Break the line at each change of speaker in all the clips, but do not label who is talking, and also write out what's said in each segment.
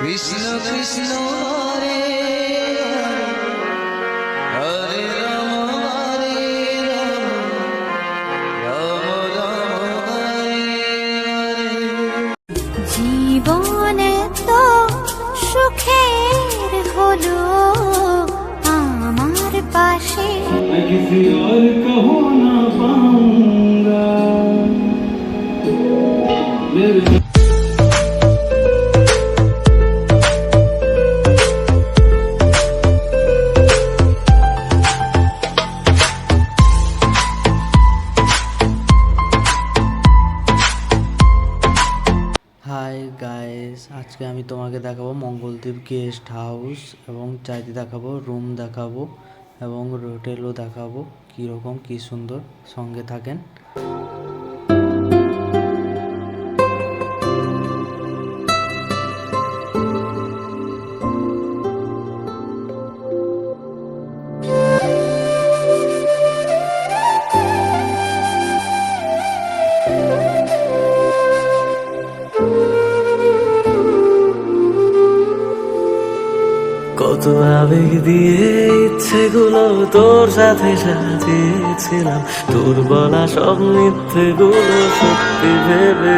কৃষ্ণ কৃষ্ণ হরে হরে রাম হরে রাম রাম রাম হরে হরে।
জীবন তো সুখের হলো আমার পাশে।
मैं किसी और को हो ना पाऊंगा मेरे
হাই গাইস, আজকে আমি তোমাকে দেখাবো মঙ্গলদ্বীপ গেস্ট হাউস এবং চাইতে দেখাবো, রুম দেখাবো এবং হোটেলও দেখাবো কীরকম কী সুন্দর। সঙ্গে থাকেন।
কত আবেগ দিয়ে ইচ্ছেগুলো তোর সাথে সাজিয়েছিলাম, তোর বলা সব মিথ্যেগুলো সত্যি ভেবে।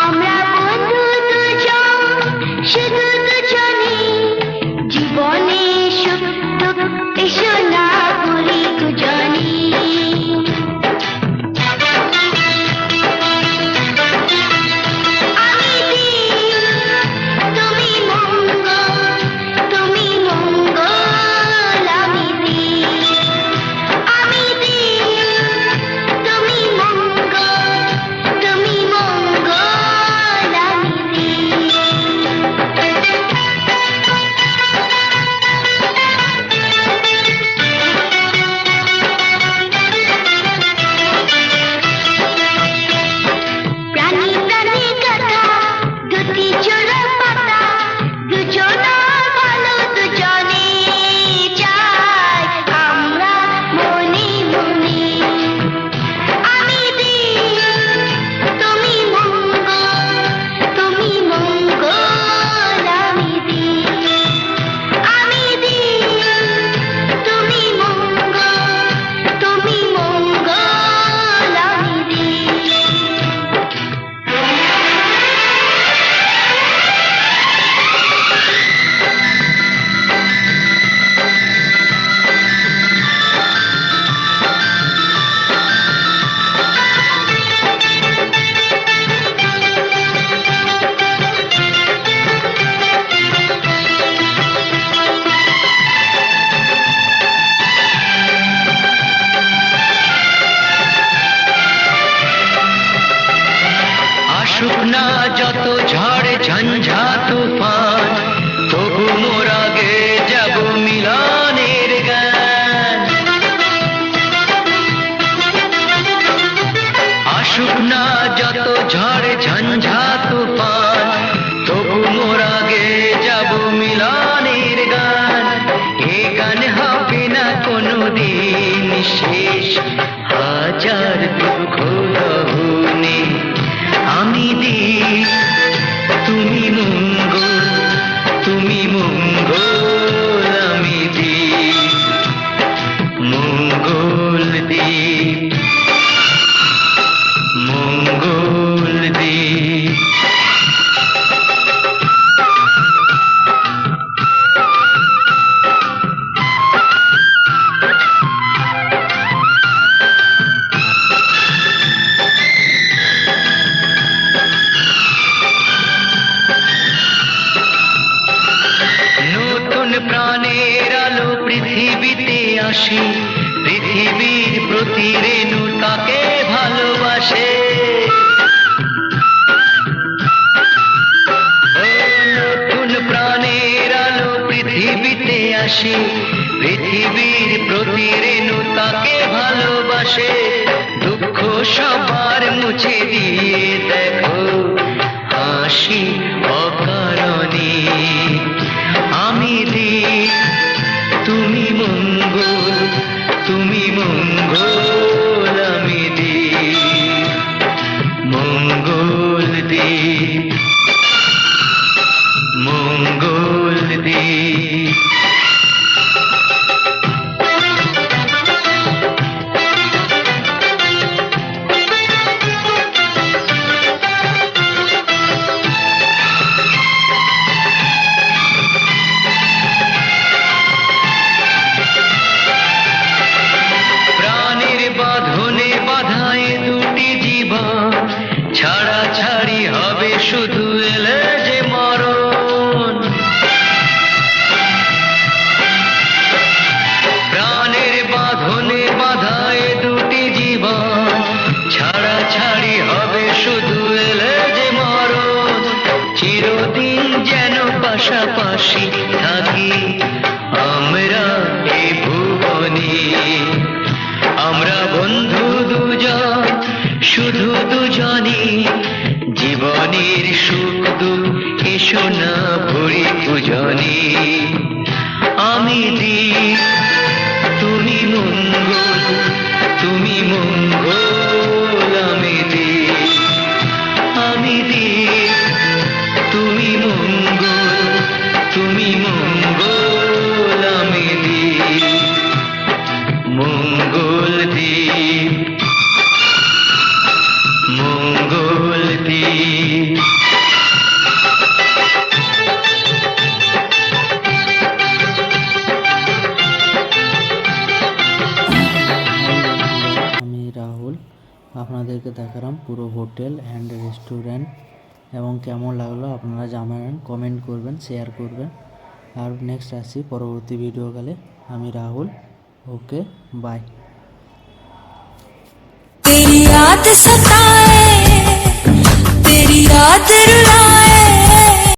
আমরা বন্ধু দুজন, শুধু দুজনে, জীবনে সুখ দুঃখ এসো না ভুলি দুজনে। আমি দিন, তুমি মঙ্গল, তুমি মঙ্গল, আমি দিন। আমি দিন, তুমি মঙ্গল, তুমি মঙ্গল, আমি দিন। প্রাণী প্রাণী কথা, দুটি জোড়া পাতা, দুজনা ভালো দুজনে চাই আমরা মনে মনে। আমি দিন, তুমি মঙ্গল, তুমি মঙ্গল, আমি দিন। আমি দিন, তুমি মঙ্গল, তুমি মঙ্গল, আমি দিন।
আসুক না যত ঝড় ঝঞ্ঝা তুফান, তবু মোরা গে যাব মিলনের গান। আসুক না যত ঝড় ঝঞ্ঝা তুফান, তবু মোরা গে যাব মিলনের গান। এ গান হবে না কোনোদিন শেষ, হাজার দুঃখ দহনে। আমি দিন, তুমি মঙ্গল, তুমি মঙ্গল, আমি দিন। মঙ্গল দ্বীপ, মঙ্গল দ্বীপ। নতুন প্রাণের আলো পৃথিবীতে আসি, পৃথিবীর প্রতি রেণু তাকে ভালোবাসে। ও নতুন প্রাণের আলো পৃথিবীতে আসি, পৃথিবীর প্রতি রেণু তাকে ভালোবাসে। দুঃখ সবার মুছে দিয়ে দেখো হাসি অকারণে। আমি দিন, তুমি মঙ্গল, তুমি মঙ্গল, আমি দিন। মঙ্গল দ্বীপ, মঙ্গল দ্বীপ। প্রাণের বাঁধনে বাঁধায় দুটি জীবন, ছাড়া ছাড়ি হবে শুধু এলে যে মরণ। প্রাণের বাঁধনে বাঁধায় দুটি জীবন, ছাড়া ছাড়ি হবে শুধু এলে যে মরণ। চিরদিন যেন পাশাপাশি থাকি আমরা এ ভুবনে। আমরা বন্ধু দুজন, শুধু দুজনই, জীবনের সুখ সোনা ভরি পূজনে আমি দীপ তুমি মঙ্গল, তুমি মঙ্গল আমি দীপ, আমি দীপ তুমি মঙ্গল, তুমি মঙ্গল আমি দীপ, মঙ্গল দীপ, মঙ্গল দীপ।
আমি রাহুল, আপনাদেরকে দেখালাম পুরো হোটেল অ্যান্ড রেস্টুরেন্ট এবং কেমন লাগলো আপনারা জানাবেন, কমেন্ট করবেন, শেয়ার করবেন। আর নেক্সট আসি পরবর্তী ভিডিওকালে। আমি রাহুল, ওকে বাই।
तेरी याद सताए, तेरी याद रुलाए।